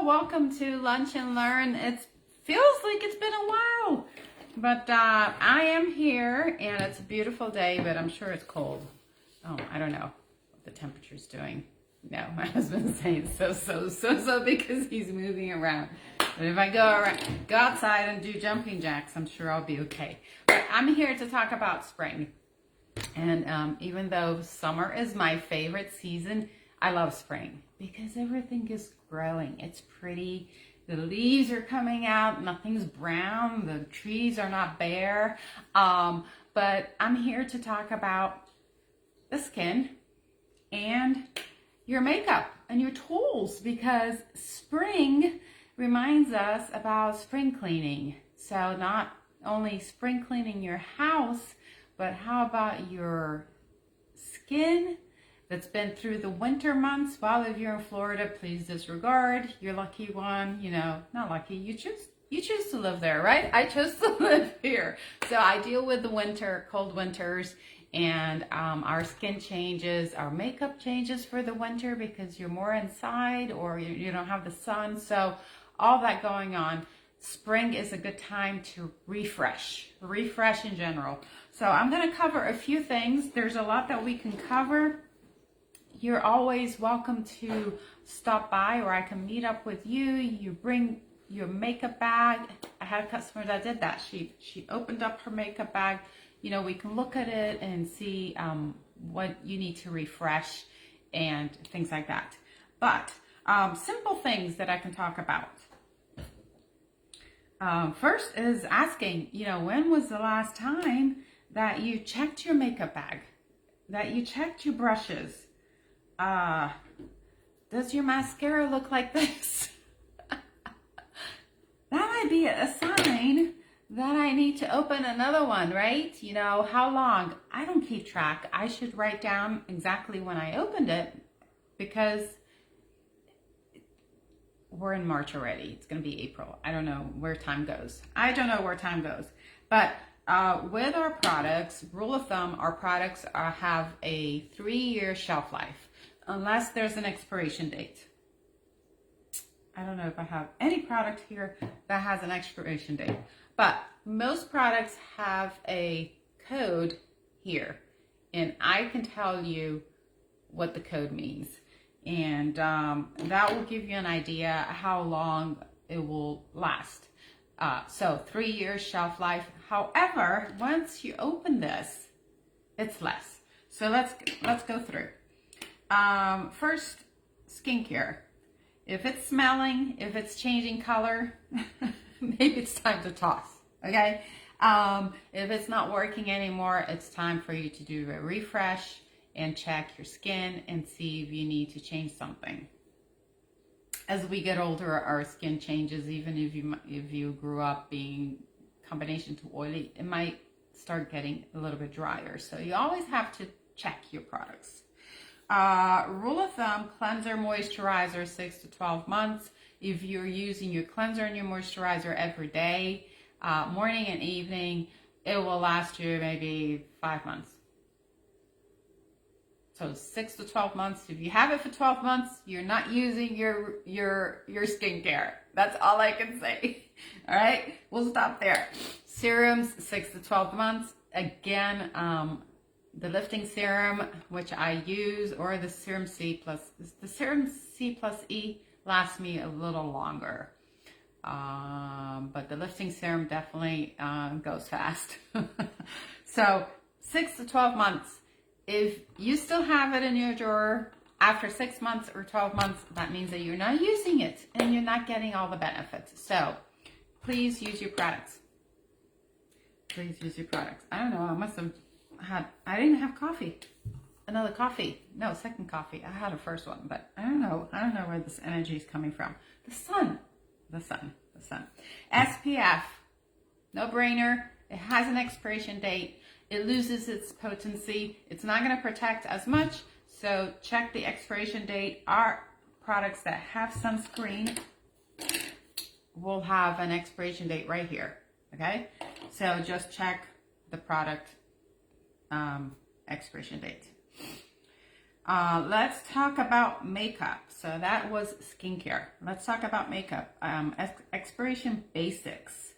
welcome to Lunch and Learn. It feels like it's been a while, but I am here and it's a beautiful day, but I'm sure it's cold. Oh, I don't know what the temperature's doing. No, my husband's saying so because he's moving around. But if I go outside and do jumping jacks, I'm sure I'll be okay. But I'm here to talk about spring. And even though summer is my favorite season, I love spring because everything is growing. It's pretty. The leaves are coming out. Nothing's brown. The trees are not bare. But I'm here to talk about the skin and your makeup and your tools because spring reminds us about spring cleaning. So not only spring cleaning your house, but how about your skin that's been through the winter months? Well, if you're in Florida, please disregard. You're lucky one, not lucky. You choose to live there, right? I chose to live here. So I deal with the winter, cold winters, and our skin changes, our makeup changes for the winter because you're more inside or you don't have the sun. So all that going on. Spring is a good time to refresh in general. So I'm going to cover a few things. There's a lot that we can cover. You're always welcome to stop by or I can meet up with you. You bring your makeup bag. I had a customer that did that. She opened up her makeup bag. We can look at it and see what you need to refresh and things like that. But simple things that I can talk about. First is asking, when was the last time that you checked your makeup bag, that you checked your brushes? Does your mascara look like this? That might be a sign that I need to open another one, right? How long? I don't keep track. I should write down exactly when I opened it because we're in March already. It's going to be April. I don't know where time goes. But with our products, rule of thumb, our products have a 3-year shelf life, unless there's an expiration date. I don't know if I have any product here that has an expiration date, but most products have a code here, and I can tell you what the code means. And that will give you an idea how long it will last. So 3 years shelf life. However, once you open this, it's less. So let's go through. First, skincare. If it's smelling, if it's changing color, maybe it's time to toss. Okay. If it's not working anymore, it's time for you to do a refresh and check your skin and see if you need to change something. As we get older, our skin changes. Even if you grew up being combination too oily, it might start getting a little bit drier. So you always have to check your products. Rule of thumb, cleanser, moisturizer, 6 to 12 months. If you're using your cleanser and your moisturizer every day, morning and evening, it will last you maybe 5 months. So 6 to 12 months. If you have it for 12 months, you're not using your skincare. That's all I can say. All right, we'll stop there. Serums, 6 to 12 months. Again, the lifting serum, which I use, or the serum C plus E lasts me a little longer. But the lifting serum definitely goes fast. So 6 to 12 months. If you still have it in your drawer after 6 months or 12 months, that means that you're not using it and you're not getting all the benefits. So please use your products. Please use your products. I don't know. I didn't have coffee. Another coffee. No, second coffee. I had a first one, but I don't know where this energy is coming from. The sun. SPF. No brainer. It has an expiration date. It loses its potency. It's not going to protect as much. So check the expiration date. Our products that have sunscreen will have an expiration date right here. Okay. So just check the product expiration date. Let's talk about makeup. So that was skincare. Let's talk about makeup. Expiration basics.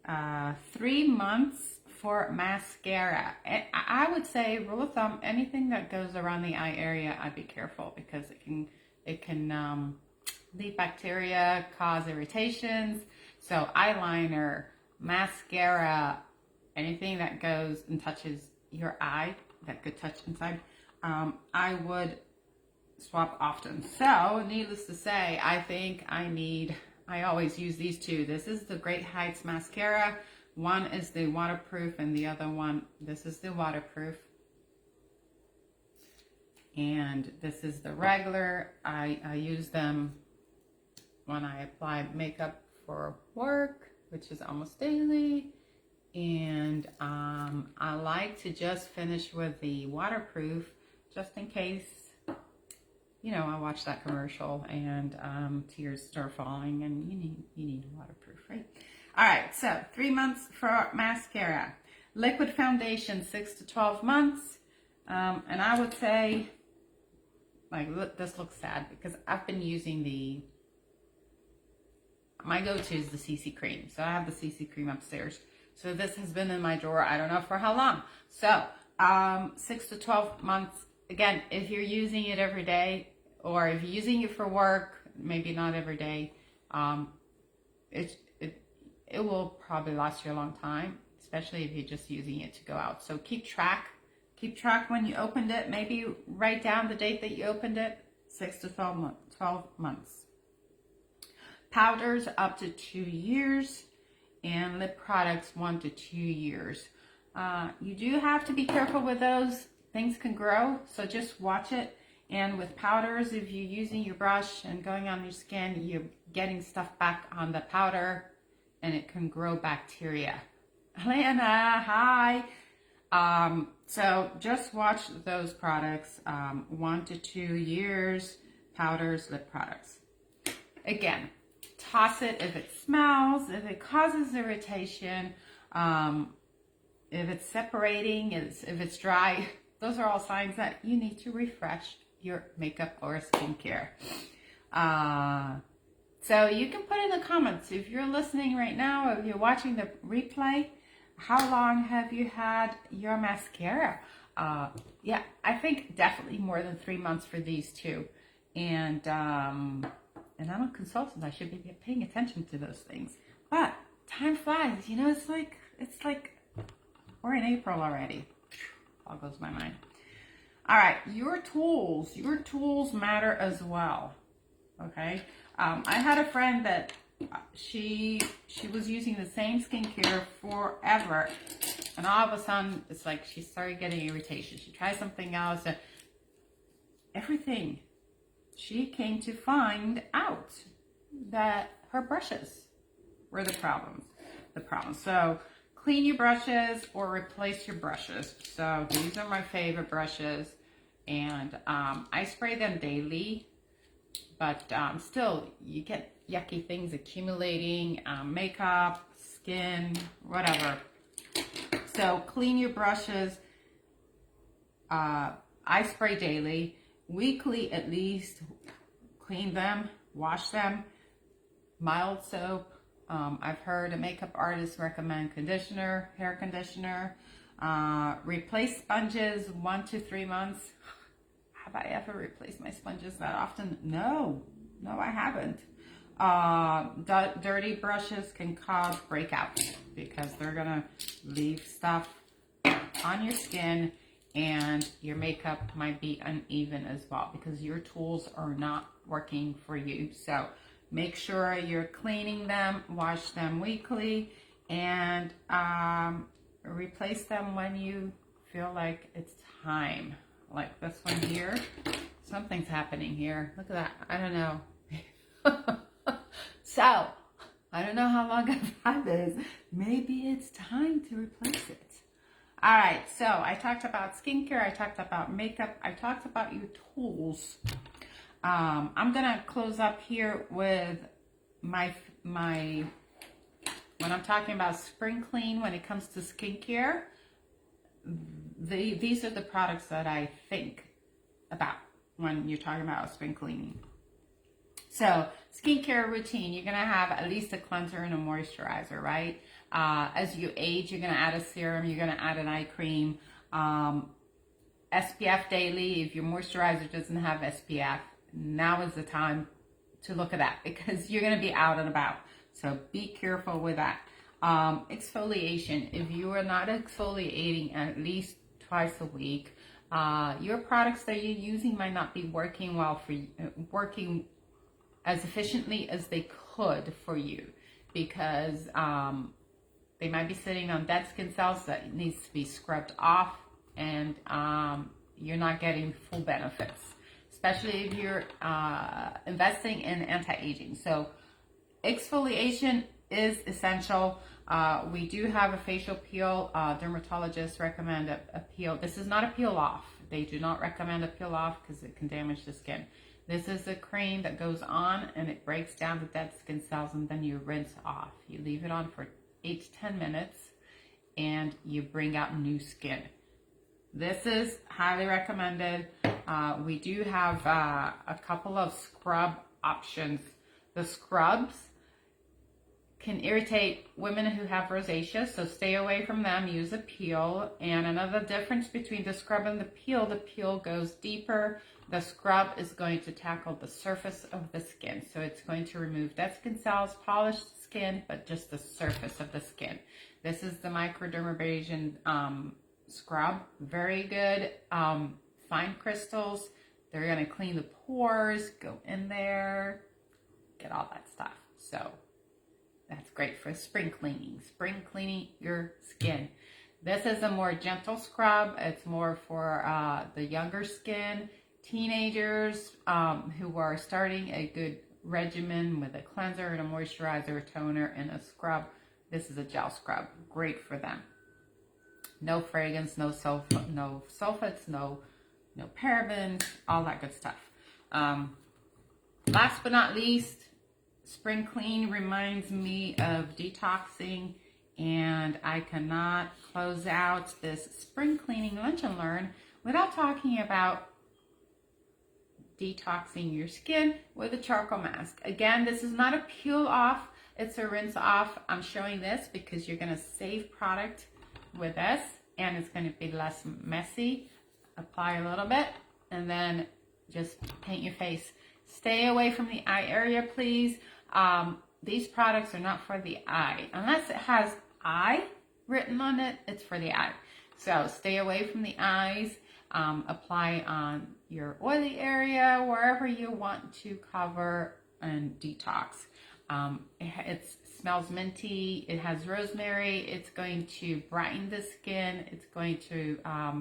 3 months for mascara. I would say, rule of thumb, anything that goes around the eye area, I'd be careful because it can leave bacteria, cause irritations. So eyeliner, mascara, anything that goes and touches your eye that could touch inside, I would swap often. So needless to say, I think I always use these two. This is the Great Heights mascara. One is the waterproof and the other one, this is the waterproof. And this is the regular. I use them when I apply makeup for work, which is almost daily. And I like to just finish with the waterproof just in case, you know, I watch that commercial and tears start falling and you need waterproof, right? All right, so 3 months for mascara. Liquid foundation, 6 to 12 months. And I would say, like, look, this looks sad because I've been using my go-to is the CC cream. So I have the CC cream upstairs. So this has been in my drawer, I don't know for how long. So 6 to 12 months. Again, if you're using it every day, or if you're using it for work, maybe not every day, it will probably last you a long time, especially if you're just using it to go out. So keep track when you opened it. Maybe write down the date that you opened it. 6 to 12 months. Powders up to 2 years, and lip products 1 to 2 years. You do have to be careful with those. Things can grow, so just watch it. And with powders, if you're using your brush and going on your skin, you're getting stuff back on the powder and it can grow bacteria. Helena, hi. So just watch those products, 1 to 2 years, powders, lip products. Again, toss it if it smells, if it causes irritation, if it's separating, if it's dry. Those are all signs that you need to refresh your makeup or skincare. So you can put in the comments, if you're listening right now, if you're watching the replay, how long have you had your mascara? Yeah, I think definitely more than 3 months for these two. And I'm a consultant. I should be paying attention to those things. But time flies. You know, it's like we're in April already. Boggles my mind. All right, your tools matter as well. Okay, I had a friend that she was using the same skincare forever, and all of a sudden it's like she started getting irritation. She tried something else, and everything. She came to find out that her brushes were the problem. So clean your brushes or replace your brushes. So these are my favorite brushes, and I spray them daily, but still you get yucky things accumulating, makeup, skin, whatever. So clean your brushes. I spray daily, weekly at least. Clean them, wash them, mild soap. I've heard a makeup artist recommend conditioner, hair conditioner. Replace sponges 1 to 3 months. Have I ever replaced my sponges that often? No, I haven't. Dirty brushes can cause breakouts because they're gonna leave stuff on your skin, and your makeup might be uneven as well because your tools are not working for you. So make sure you're cleaning them, wash them weekly, and replace them when you feel like it's time. Like this one here, something's happening here. Look at that. I don't know. So I don't know how long I've had this. Maybe it's time to replace it. All right, so I talked about skincare, I talked about makeup, I talked about your tools. I'm gonna close up here with my when I'm talking about spring clean when it comes to skincare. These are the products that I think about when you're talking about spring cleaning. So, skincare routine, you're going to have at least a cleanser and a moisturizer, right? As you age, you're going to add a serum, you're going to add an eye cream. SPF daily, if your moisturizer doesn't have SPF, now is the time to look at that because you're going to be out and about. So be careful with that. Exfoliation, if you are not exfoliating at least twice a week, your products that you're using might not be working working as efficiently as they could for you because they might be sitting on dead skin cells that needs to be scrubbed off, and you're not getting full benefits, especially if you're investing in anti-aging. So exfoliation is essential. We do have a facial peel. Dermatologists recommend a peel. This is not a peel off. They do not recommend a peel off because it can damage the skin. This is a cream that goes on and it breaks down the dead skin cells, and then you rinse off. You leave it on for 8 to 10 minutes and you bring out new skin. This is highly recommended. We do have a couple of scrub options. The scrubs can irritate women who have rosacea, so stay away from them. Use a peel. And another difference between the scrub and the peel goes deeper. The scrub is going to tackle the surface of the skin. So it's going to remove dead skin cells, polish the skin, but just the surface of the skin. This is the microdermabrasion scrub. Very good. Fine crystals. They're going to clean the pores, go in there, get all that stuff. So that's great for spring cleaning your skin. This is a more gentle scrub. It's more for the younger skin, teenagers who are starting a good regimen with a cleanser and a moisturizer, a toner, and a scrub. This is a gel scrub. Great for them. No fragrance, no sulfates, no parabens, all that good stuff. Last but not least, spring clean reminds me of detoxing, and I cannot close out this spring cleaning lunch and learn without talking about detoxing your skin with a charcoal mask. Again, this is not a peel off, it's a rinse off. I'm showing this because you're going to save product with this, and it's going to be less messy. Apply a little bit and then just paint your face. Stay away from the eye area, please. These products are not for the eye. Unless it has eye written on it, it's for the eye. So stay away from the eyes. Apply on your oily area, wherever you want to cover and detox. It smells minty. It has rosemary. It's going to brighten the skin. It's going to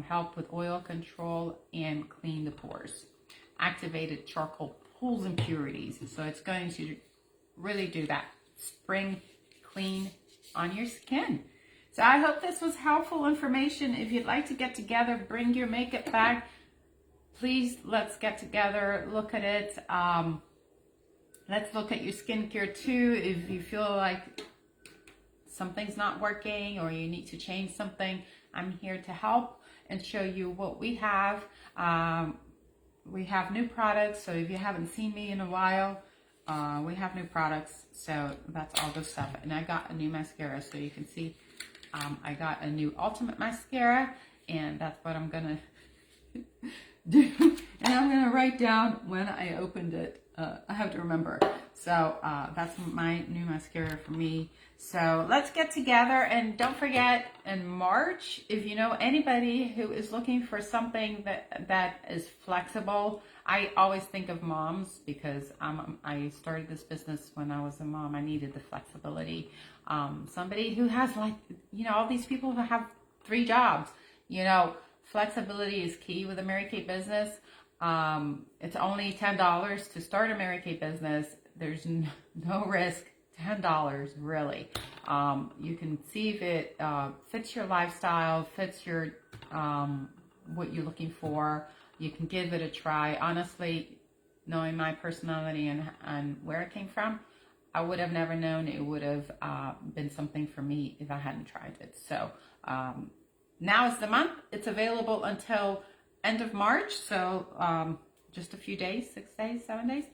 help with oil control and clean the pores. Activated charcoal pulls impurities. So it's going to really do that. Spring clean on your skin. So I hope this was helpful information. If you'd like to get together, bring your makeup bag. Please, let's get together, look at it. Let's look at your skincare too. If you feel like something's not working or you need to change something, I'm here to help and show you what we have. We have new products, so if you haven't seen me in a while, we have new products, so that's all good stuff. And I got a new mascara, so you can see I got a new Ultimate Mascara, and that's what I'm gonna do. And I'm gonna write down when I opened it. I have to remember. So that's my new mascara for me. So let's get together, and don't forget, in March, if you know anybody who is looking for something that is flexible. I always think of moms because I started this business when I was a mom. I needed the flexibility. Somebody who has, like, all these people who have 3 jobs. Flexibility is key with a Mary Kay business. It's only $10 to start a Mary Kay business. There's no risk. $10, really. You can see if it fits your lifestyle, fits your what you're looking for. You can give it a try. Honestly, knowing my personality and where it came from, I would have never known it would have been something for me if I hadn't tried it. So now is the month. It's available until end of March. So just a few days, 6 days, 7 days.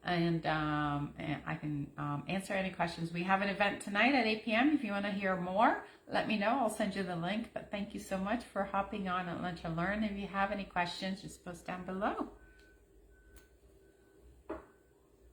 And I can answer any questions. We have an event tonight at 8 p.m. If you want to hear more, let me know. I'll send you the link. But thank you so much for hopping on at Lunch and Learn. If you have any questions, just post down below.